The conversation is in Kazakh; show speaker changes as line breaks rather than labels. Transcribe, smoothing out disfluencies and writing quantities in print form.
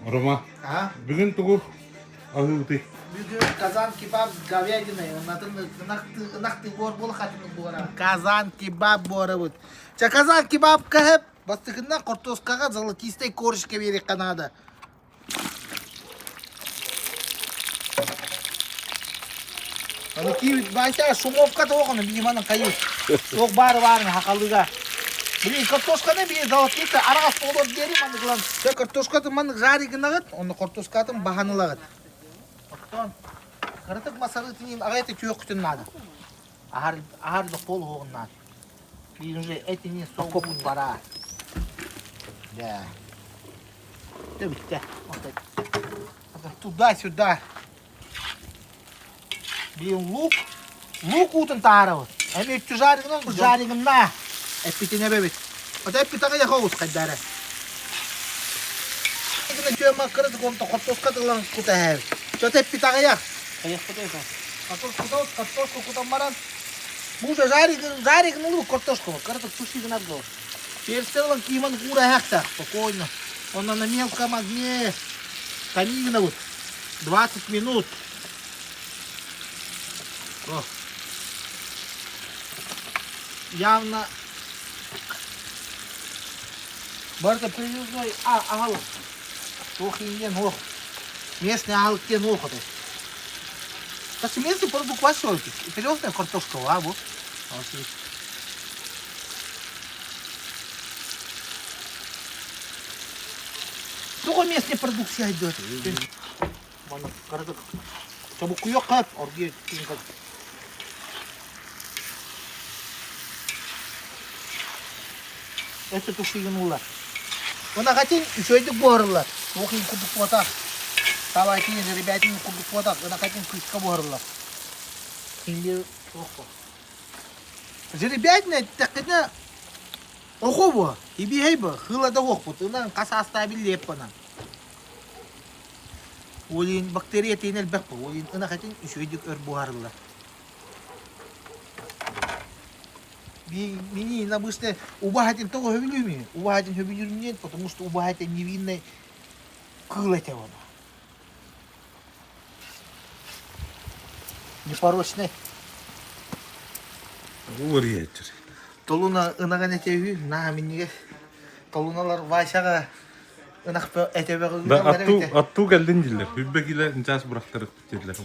Рома, бүгін тұғып ағылды.
Бүгін казан кебаб говядиной, нақты бор бол хатымыз бора. Казан кебаб бора бұд. Казан кебаб кәіп, бастықында картошкаға золотистой корочка берек қанады. Аны кейбіт байса шумовка тоғыны бейманын қайыз. Соқ бары-барын хақалыға. Блин, картошканы бей золотистой арағас болыр дерім аны қылан. Картошкатын маны жаригін ағыт, оны картошкатын бағанылағыт. Оттон, қырытық масары тінен ағайты түйек күтін нады. Ағарды қол оғын нады. Бейін уже әтінен соғын бара. Да. Да бітті. Туда-сюда. Бейін лук. Лук ұтын тағарығы. Әме үтті жаригін, жаригін на. Әппетіне бәбет. От әппетіға яқауыз қайдары. Әкіне көйма қырытық оңта қортосқа тығылан құта әв. Что ты питагаяк?
Конечно, это.
Картошку куда маран. Мужа жарик лук картошку. Картошку суши надо было. Перестелан киман кура хахта. Спокойно. Он на мелком огне. Канина вот. 20 минут. О. Явно. Барта привезной. Ага. Ох, и не ох. Местный алтен опыт. Так что местный продукт васольки. Серьезная картошка, а вот. Только местный продукция идет. Чтобы куек как, оргия как. Это тушинула. Он хотел еще эти горло. Ох, им кубик вот так. Давайте, ребятин, кубик вот так. Он хотел крышка горло. Или охо. Жеребятина, так это охово. И бегайба, хыла да охо. Ты нам каса оставили лепана. Олин бактерия тенел бэкпа. Олин он хотел еще эти горло. Мені набысте убагатин того хөвилюми. Убагатин хөвилюми нет, потому что убагатин невинный кылете воно. Непорочный.
Говорит.
Толуна ынаган этеви на миниге. Толуналар вайшага ынак этебе
Да, атту келден дилер. Хүббе киле инчас бурактырып дилер.